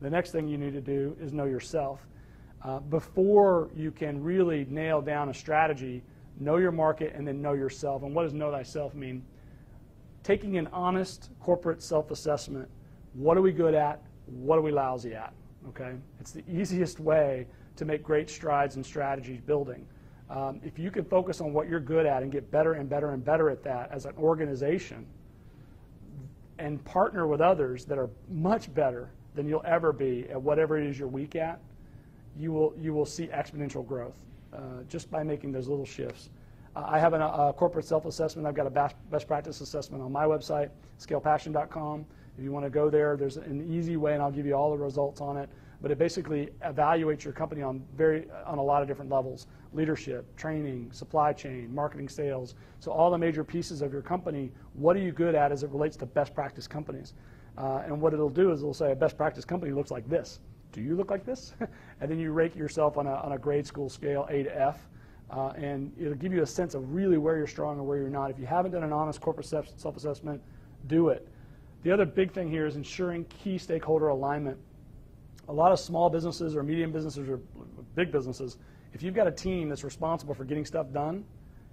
The next thing you need to do is know yourself. Before you can really nail down a strategy, know your market and then know yourself. And what does know thyself mean? Taking an honest corporate self-assessment. What are we good at? What are we lousy at? Okay? It's the easiest way to make great strides in strategy building. If you can focus on what you're good at and get better and better and better at that as an organization and partner with others that are much better than you'll ever be at whatever it is you're weak at, you will see exponential growth just by making those little shifts. I have a corporate self-assessment. I've got a best practice assessment on my website, scalepassion.com. If you want to go there, there's an easy way, and I'll give you all the results on it. But it basically evaluates your company on a lot of different levels: leadership, training, supply chain, marketing, sales. So all the major pieces of your company, what are you good at as it relates to best practice companies? And what it'll do is it'll say a best practice company looks like this. Do you look like this? And then you rate yourself on a grade school scale, A to F, and it'll give you a sense of really where you're strong and where you're not. If you haven't done an honest corporate self-assessment, do it. The other big thing here is ensuring key stakeholder alignment. A lot of small businesses or medium businesses or big businesses, if you've got a team that's responsible for getting stuff done,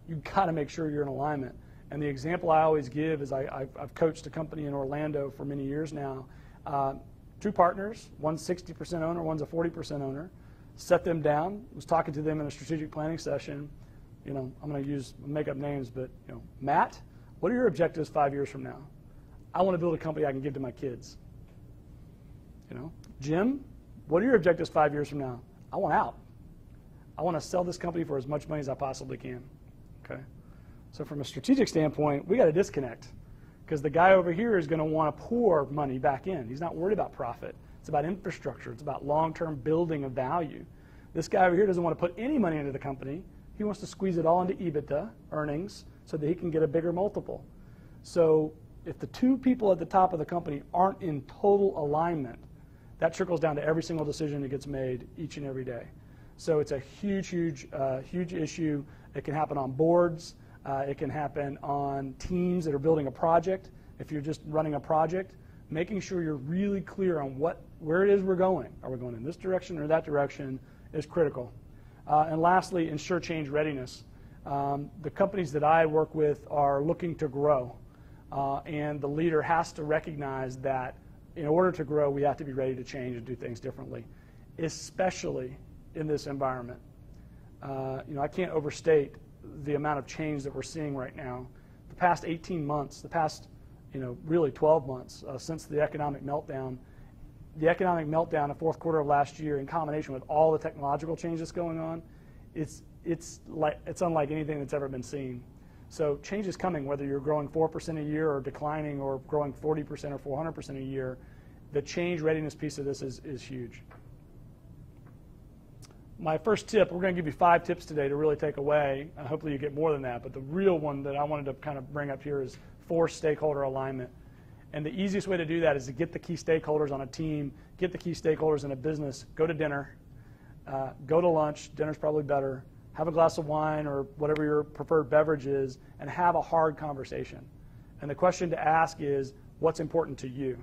you've got to make sure you're in alignment. And the example I always give is I've coached a company in Orlando for many years now. Two partners, one's 60% owner, one's a 40% owner. Set them down, was talking to them in a strategic planning session. You know, I'm going to make up names, but you know, Matt, what are your objectives 5 years from now? I want to build a company I can give to my kids. You know, Jim, what are your objectives 5 years from now? I want out. I want to sell this company for as much money as I possibly can. Okay. So from a strategic standpoint, we got to disconnect, because the guy over here is going to want to pour money back in. He's not worried about profit. It's about infrastructure. It's about long-term building of value. This guy over here doesn't want to put any money into the company. He wants to squeeze it all into EBITDA, earnings, so that he can get a bigger multiple. So if the two people at the top of the company aren't in total alignment, that trickles down to every single decision that gets made each and every day. So it's a huge, huge, huge issue. It can happen on boards. It can happen on teams that are building a project. If you're just running a project, making sure you're really clear on where it is we're going. Are we going in this direction or that direction is critical. And lastly, ensure change readiness. The companies that I work with are looking to grow, and the leader has to recognize that in order to grow, we have to be ready to change and do things differently, especially in this environment. You know, I can't overstate the amount of change that we're seeing right now. The past 18 months, the past, you know, really 12 months since the economic meltdown. The economic meltdown in the fourth quarter of last year, in combination with all the technological changes going on, it's unlike anything that's ever been seen. So change is coming, whether you're growing 4% a year or declining or growing 40% or 400% a year. The change readiness piece of this is huge. My first tip, we're going to give you 5 tips today to really take away. Hopefully you get more than that, but the real one that I wanted to kind of bring up here is force stakeholder alignment. And the easiest way to do that is to get the key stakeholders on a team, get the key stakeholders in a business, go to dinner, go to lunch, dinner's probably better, have a glass of wine or whatever your preferred beverage is, and have a hard conversation. And the question to ask is, what's important to you?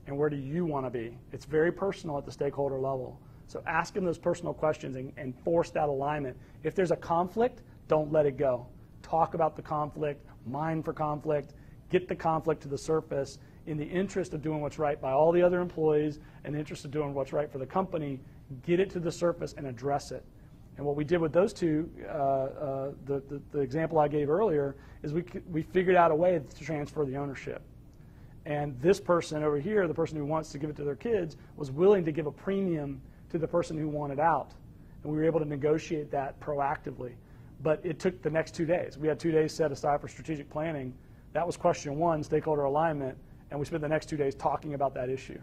And where do you want to be? It's very personal at the stakeholder level. So ask them those personal questions and force that alignment. If there's a conflict, don't let it go. Talk about the conflict, mine for conflict, get the conflict to the surface in the interest of doing what's right by all the other employees and the interest of doing what's right for the company. Get it to the surface and address it. And what we did with those two, the example I gave earlier, is we figured out a way to transfer the ownership. And this person over here, the person who wants to give it to their kids, was willing to give a premium to the person who wanted out. And we were able to negotiate that proactively. But it took the next 2 days. We had 2 days set aside for strategic planning. That was question 1, stakeholder alignment, and we spent the next 2 days talking about that issue.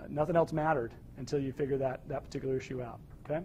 Nothing else mattered until you figure that particular issue out. Okay?